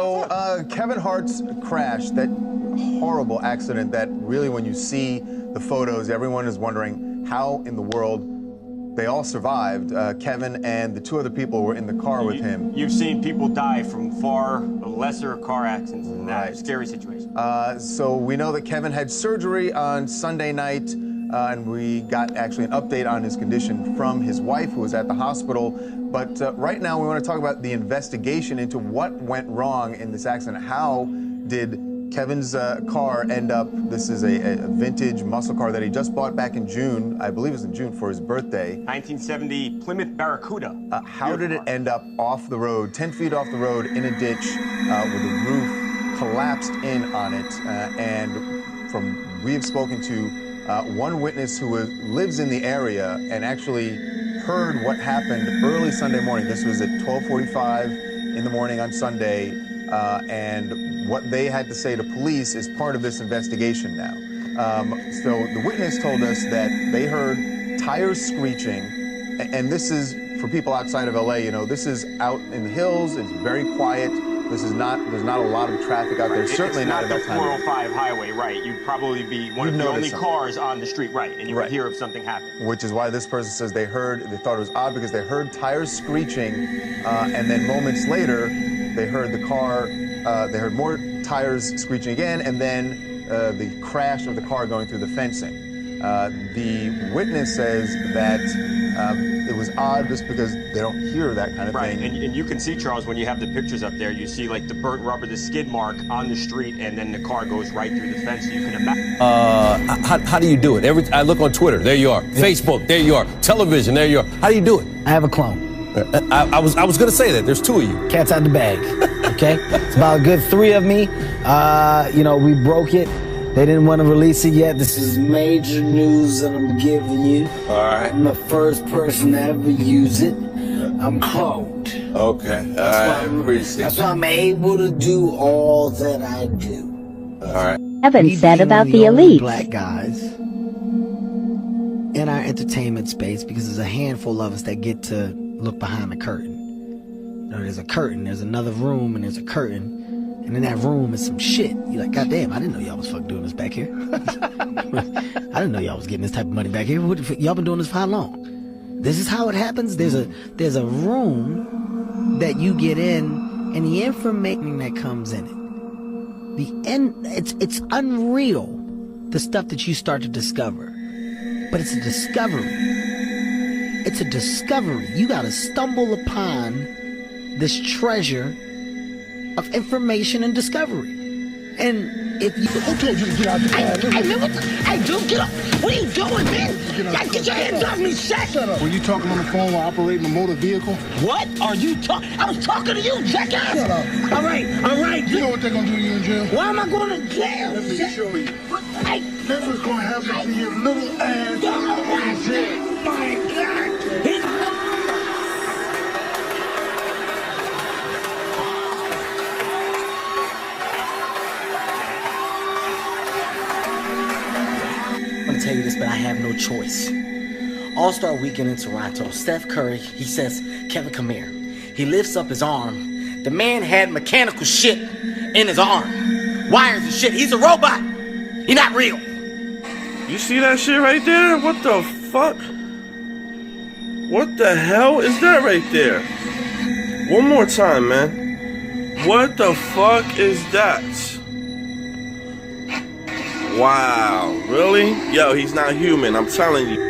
So, Kevin Hart's crash, that horrible accident that really, when you see the photos, everyone is wondering how in the world they all survived. Kevin and the two other people were in the car with him. You've seen people die from far lesser car accidents than that. Scary situation. So we know that Kevin had surgery on Sunday night, and we got actually an update on his condition from his wife, who was at the hospital. But right now we want to talk about the investigation into what went wrong in this accident. How did Kevin's car end up? This is a vintage muscle car that he just bought back in June. I believe it was in June for his birthday. 1970 Plymouth Barracuda. How did it end up off the road, 10 feet off the road, in a ditch with the roof collapsed in on it? And we have spoken to one witness who lives in the area and actually heard what happened early Sunday morning. This was at 12:45 in the morning on Sunday, and what they had to say to police is part of this investigation now. So the witness told us that they heard tires screeching, and this is, for people outside of LA, you know, this is out in the hills, it's very quiet. This is not, there's not a lot of traffic out there, certainly not at that time. It's not the 405 highway, right? You'd probably be one of the only cars on the street, right? And you would hear if something happened. Which is why this person says they thought it was odd because they heard tires screeching, and then moments later, they heard the car, they heard more tires screeching again, and then the crash of the car going through the fencing. The witness says that it was odd just because they don't hear that kind of thing. And you can see, Charles, when you have the pictures up there, you see like the burnt rubber, the skid mark on the street, and then the car goes right through the fence. So you can imagine. How do you do it? I look on Twitter, there you are. Yeah. Facebook, there you are. Television, there you are. How do you do it? I have a clone. I was going to say that. There's two of you. Cat's out the bag, okay? It's about a good 3 of me. You know, we broke it. They didn't want to release it yet. This is major news that I'm giving you. All right. I'm the first person to ever use it. I'm cloned. Okay. I appreciate That's why I'm able to do all that I do. All right. Evan said about the elite. Black guys in our entertainment space, because there's a handful of us that get to look behind the curtain. You know, there's a curtain, there's another room, and there's a curtain. And in that room is some shit. You're like, God damn, I didn't know y'all was fucking doing this back here. I didn't know y'all was getting this type of money back here. Y'all been doing this for how long? This is how it happens. There's a room that you get in, and the information that comes in it. It's unreal, the stuff that you start to discover. But it's a discovery. It's a discovery. You gotta stumble upon this treasure of information and discovery. And if you... Who told you to get out the car? Hey, dude, get up. What are you doing, man? Get your hands off me, Shut up. Were you talking on the phone while operating a motor vehicle? What are you talking? I was talking to you, jackass. Shut up. All right. You know what they're going to do to you in jail? Why am I going to jail? Let me show you. Hey. This is going to happen to your little ass in jail. My God. I'm gonna tell you this, but I have no choice. All-Star Weekend in Toronto, Steph Curry, he says, Kevin, come here. He lifts up his arm. The man had mechanical shit in his arm. Wires and shit. He's a robot. He's not real. You see that shit right there? What the fuck? What the hell is that right there? One more time, man. What the fuck is that? Wow, really? Yo, he's not human, I'm telling you.